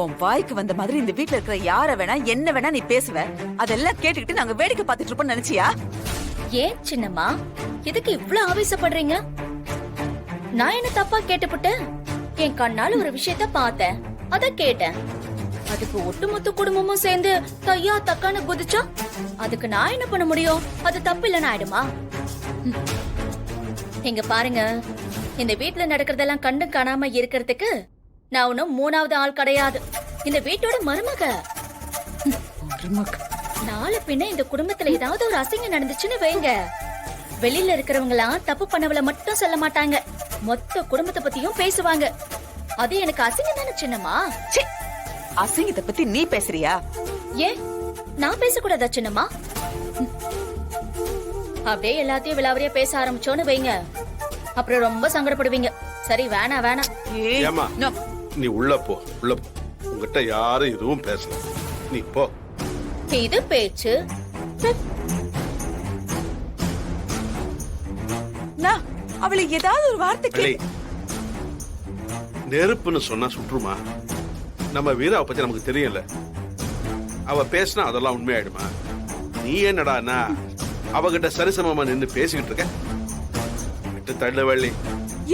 உன் வாய்க்கு வந்த மாதிரி இந்த வீட்ல இருக்கிற யார வேணா என்ன வேணா நீ பேசுவ. அதெல்லாம் கேட்டுக்கிட்டு நாங்க வேடிக்கை பார்த்துட்டு இருப்போம் நினைச்சியா? ஏன் சின்னம்மா எதுக்கு இவ்ளோ ஆவேசப்படுறீங்க? நான் என்ன தப்பா கேட்டுப்புட்டேன்? என் கண்ணால ஒரு விஷயத்த பார்த்தேன், அத கேட்டேன். அதுக்கு ஒட்டுமொத்த குடும்பமும் சேர்ந்து தையா தக்கான்னு குதிச்சா அதுக்கு நான் என்ன பண்ண முடியும்? அது தப்பு இல்லைன்னு ஆயிடுமா? இங்க பாருங்க, இந்த வீட்டுல நடக்கிறதெல்லாம் கண்டு காணாம இருக்கிறதுக்கு நான் ஒன்னும் மூணாவது ஆள் கிடையாது. இந்த வீட்டோட மருமக. நாளை பின்ன இந்த குடும்பத்துல ஏதாவது ஒரு அசிங்கம் நடந்துச்சுன்னு வைங்க, வெளியில இருக்கிறவங்க எல்லாம் தப்பு பண்ணவள மட்டும் சொல்ல மாட்டாங்க, மொத்த குடும்பத்தை பத்தியும் பேசுவாங்க. அது எனக்கு அசிங்கம் தானே சின்னம்மா? அசிங்கத்தை பத்தி நீ பேசுறியா? ஏன் நான் பேசக்கூடாதா சின்னம்மா? அப்படியே எல்லாத்தையும் விளாவரியா பேச ஆரம்பிச்சோன்னு வைங்க, அப்புறம் ரொம்ப சங்கடப்படுவீங்க. சரி வேணா வேணா. ஏமா நீ உள்ள போ, உள்ள போ. உங்ககிட்ட யாரும் எதுவும் பேசல, நீ போ. இது பேச்சு. அவளை ஏதாவது ஒரு வார்த்தை நெருப்புன்னு சொன்னா சுற்றுமா? நம்ம வீராவை பத்தி நமக்கு தெரியல. அவ பேசினா அதெல்லாம் உண்மையாயிடுமா? நீ என்னடா அவகிட்ட சரிசமமா நின்னு பேசிக்கிட்டு இருக்க? விட்டு தள்ள வள்ளி.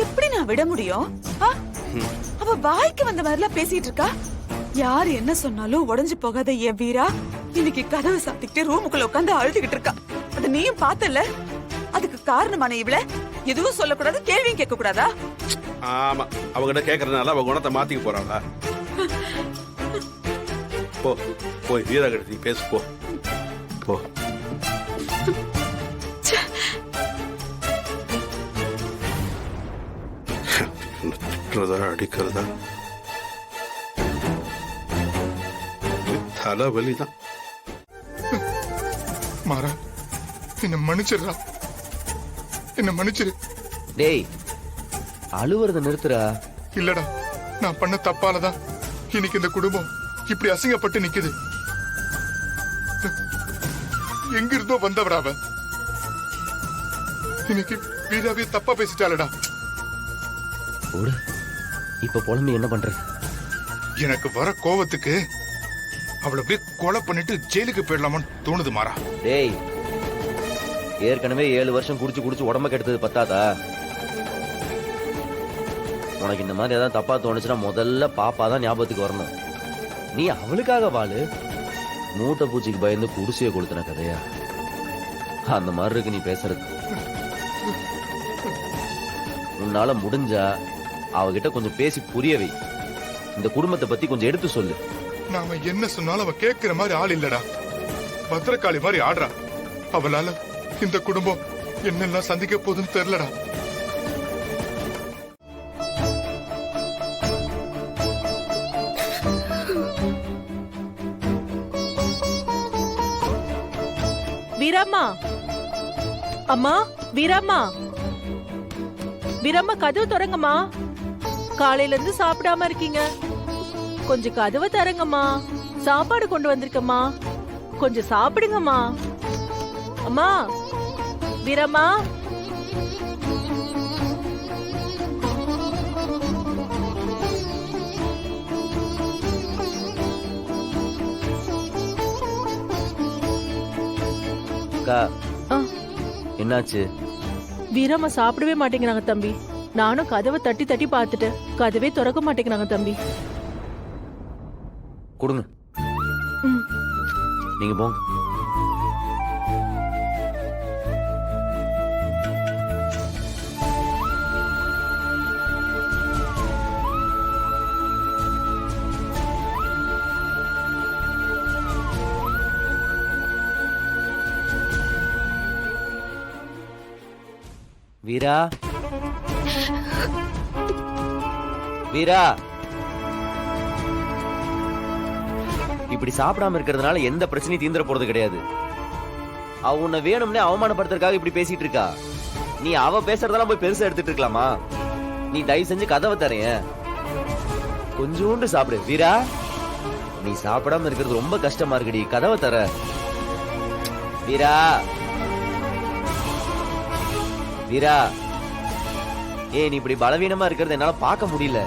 எப்படி நான் விட முடியும்? அவ வாய்க்கு வந்த மாதிரிலாம் பேசிட்டு இருக்கா. யார் என்ன சொன்னாலும் உடைஞ்சு போகாத என் வீரா இன்னைக்கு கதவை சாத்திக்கிட்டு ரூமுக்குள்ள உட்காந்து அழுதுகிட்டு இருக்கா. அது நீயும் பார்த்தல. அதுக்கு காரணமான இவள எதுவும் சொல்லக்கூடாது, கேள்வியும் கேட்க கூடாதா? ஆமா, அவகிட்ட கேக்குறதுனால அவ குணத்தை மாத்திக்க போறாளா? போ, போய் வீரா கிட்ட நீ பேசு, போ போ. அடிக்கிறதா தலைவலிதான். மாறா, என்ன மன்னிச்சிடுறா, என்ன மன்னிச்சிரு. டேய், அழுவுறத நிறுத்துறா. இல்லடா, நான் பண்ண தப்பாலதான் இன்னைக்கு இந்த குடும்பம் இப்படி அசிங்கப்பட்டு நிக்குது. எங்க இருந்தோ வந்தவரா அவ, இன்னைக்கு வீராவே தப்பா பேசிட்டாளடா. ஓடு, இப்ப புலம்பி என்ன பண்றது? எனக்கு வர கோவத்துக்கு அவளை அப்படியே கொலை பண்ணிட்டு ஜெயிலுக்கு போயிடலாமான்னு தோணுது மாறா. டேய், ஏற்கனவே 7 வருஷம் குடிச்சு குடிச்சு உடம்ப கெடுத்தது பத்தாதா? உனக்கு இந்த மாதிரி ஏதாவது தப்பா தோணுச்சுன்னா முதல்ல பாப்பா தான் ஞாபகத்துக்கு வரணும். நீ அவளுக்காக வாழு. மூட்டை பூச்சிக்கு பயந்து குடிசைய கொடுத்தன கதையா? அந்த மாதிரி இருக்கு நீ பேசுறது. உன்னால முடிஞ்சா அவகிட்ட கொஞ்சம் பேசி புரிய வை. இந்த குடும்பத்தை பத்தி கொஞ்சம் எடுத்து சொல்லு. நாம என்ன சொன்னாலும் அவ கேட்கிற மாதிரி ஆள் இல்லடா. பத்திரக்காளி மாதிரி ஆடுறா. அவளால இந்த குடும்பம் என்னெல்லாம் சந்திக்க போகுதுன்னு தெரியலடா. வீரம்மா, அம்மா, வீரம்மா, வீரம்மா கதவு திறங்கம்மா. காலையில இருந்து சாப்பிடாம இருக்கீங்க, கொஞ்சம் கதவை திறங்கம்மா. சாப்பாடு கொண்டு வந்திருக்கம்மா, கொஞ்சம் சாப்பிடுங்கம்மா. அம்மா, வீரம்மா. என்னாச்சு? வீரம்மா சாப்பிடவே மாட்டேங்கிறாங்க தம்பி. நானும் கதவை தட்டி தட்டி பார்த்துட்டேன், கதவே திறக்க மாட்டேங்கிறாங்க தம்பி. கொடுங்க, நீங்க போங்க. வீரா, வீரா, இப்படி சாப்பிடாம இருக்கிறதுனால எந்த பிரச்சனையும் தீந்துற போறது கிடையாது. அவ உன்னை வேணும்னே அவமானப்படுத்துறதுக்காக இப்படி பேசிட்டு இருக்கா. நீ அவ பேசுறதெல்லாம் போய் பெருசா எடுத்துட்டு இருக்கலாமா? நீ தயவு செஞ்சு கதவை தரேன், கொஞ்சோண்டு சாப்பிடு. வீரா, நீ சாப்பிடாம இருக்கிறது ரொம்ப கஷ்டமா இருக்குடி, கதவை தர. வீரா, வீரா, நீ இப்படி பலவீனமா இருக்கிறது என்னால பார்க்க முடியல.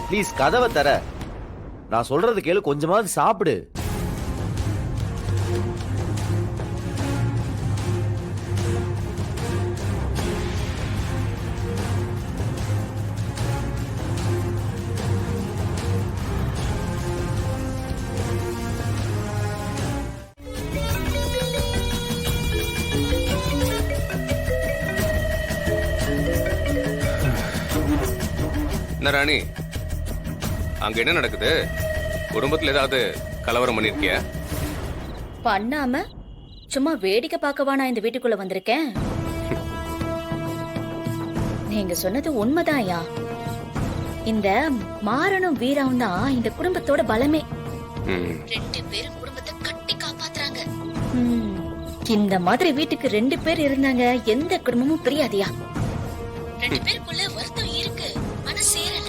ப்ளீஸ் கதவை தர. நான் சொல்றது கேளு, கொஞ்சமாவது சாப்பிடு. என்ன ராணி, அங்க என்ன நடக்குது? குடும்பத்துல ஏதாவது கலவரம் பண்ணிருக்கிய? பண்ணாம சும்மா வேடிக்கை பார்க்கவா நான் இந்த வீட்டுக்குள்ள வந்திருக்கேன்? நீங்க சொன்னது உண்மைதான்யா. இந்த மாறனும் வீராவும் தான் இந்த குடும்பத்தோட பலமே. ரெண்டு பேரும் குடும்பத்தை கட்டி காப்பாத்துறாங்க. இந்த மாதிரி வீட்டுக்கு 2 பேர் இருந்தாங்க, எந்த குடும்பமும் பிரியாதியா. 2 பேருக்குள்ள வருத்தம் இருக்கு, ஆனா சேரல.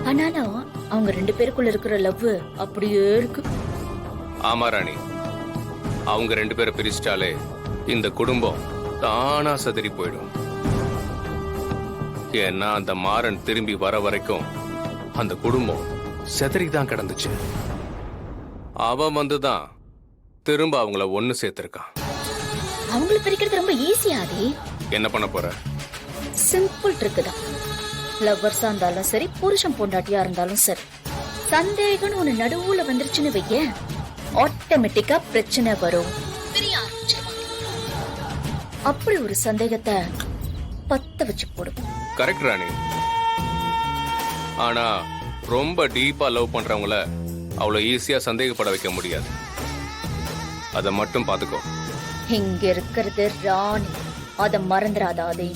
ஆனாலும் அவங்க 2 பேருக்குள்ள இருக்கிற லவ் அப்படியே இருக்கு. ஆமா ராணி, அவங்க 2 பேரை பிரிச்சிட்டாலே இந்த குடும்பம் தானா சதறி போயிடும். ஏன்னா அந்த மாறன் திரும்பி வர வரைக்கும் அந்த குடும்பம் செதறிதான் கிடந்துச்சு. அவன் வந்துதான் திரும்ப அவங்கள ஒண்ணு சேர்த்திருக்கான். அவங்கள பிரிக்கிறது ரொம்ப ஈஸியாதி. என்ன பண்ண போற? சிம்பிள் ட்ரிக் தான். லவ்வர்ஸா இருந்தாலும் சரி, புருஷன் பொண்டாட்டியா இருந்தாலும் சரி, சந்தேகம்னு ஒண்ணு நடுவுல வந்துருச்சுன்னு வைக்க, ஆட்டோமேட்டிக்கா பிரச்சனை வரும், பிரிய ஆரம்பிச்சிருவாங்க. அப்படி ஒரு சந்தேகத்தை பத்த வச்சு போடும். கரெக்ட் ராணி. ஆனா ரொம்ப டீப்பா லவ் பண்றவங்கள அவ்வளவு ஈஸியா சந்தேகப்பட வைக்க முடியாது. அத மட்டும் பாத்துக்கோ. இங்க இருக்கிறது ராணி, அத மறந்துடாதே.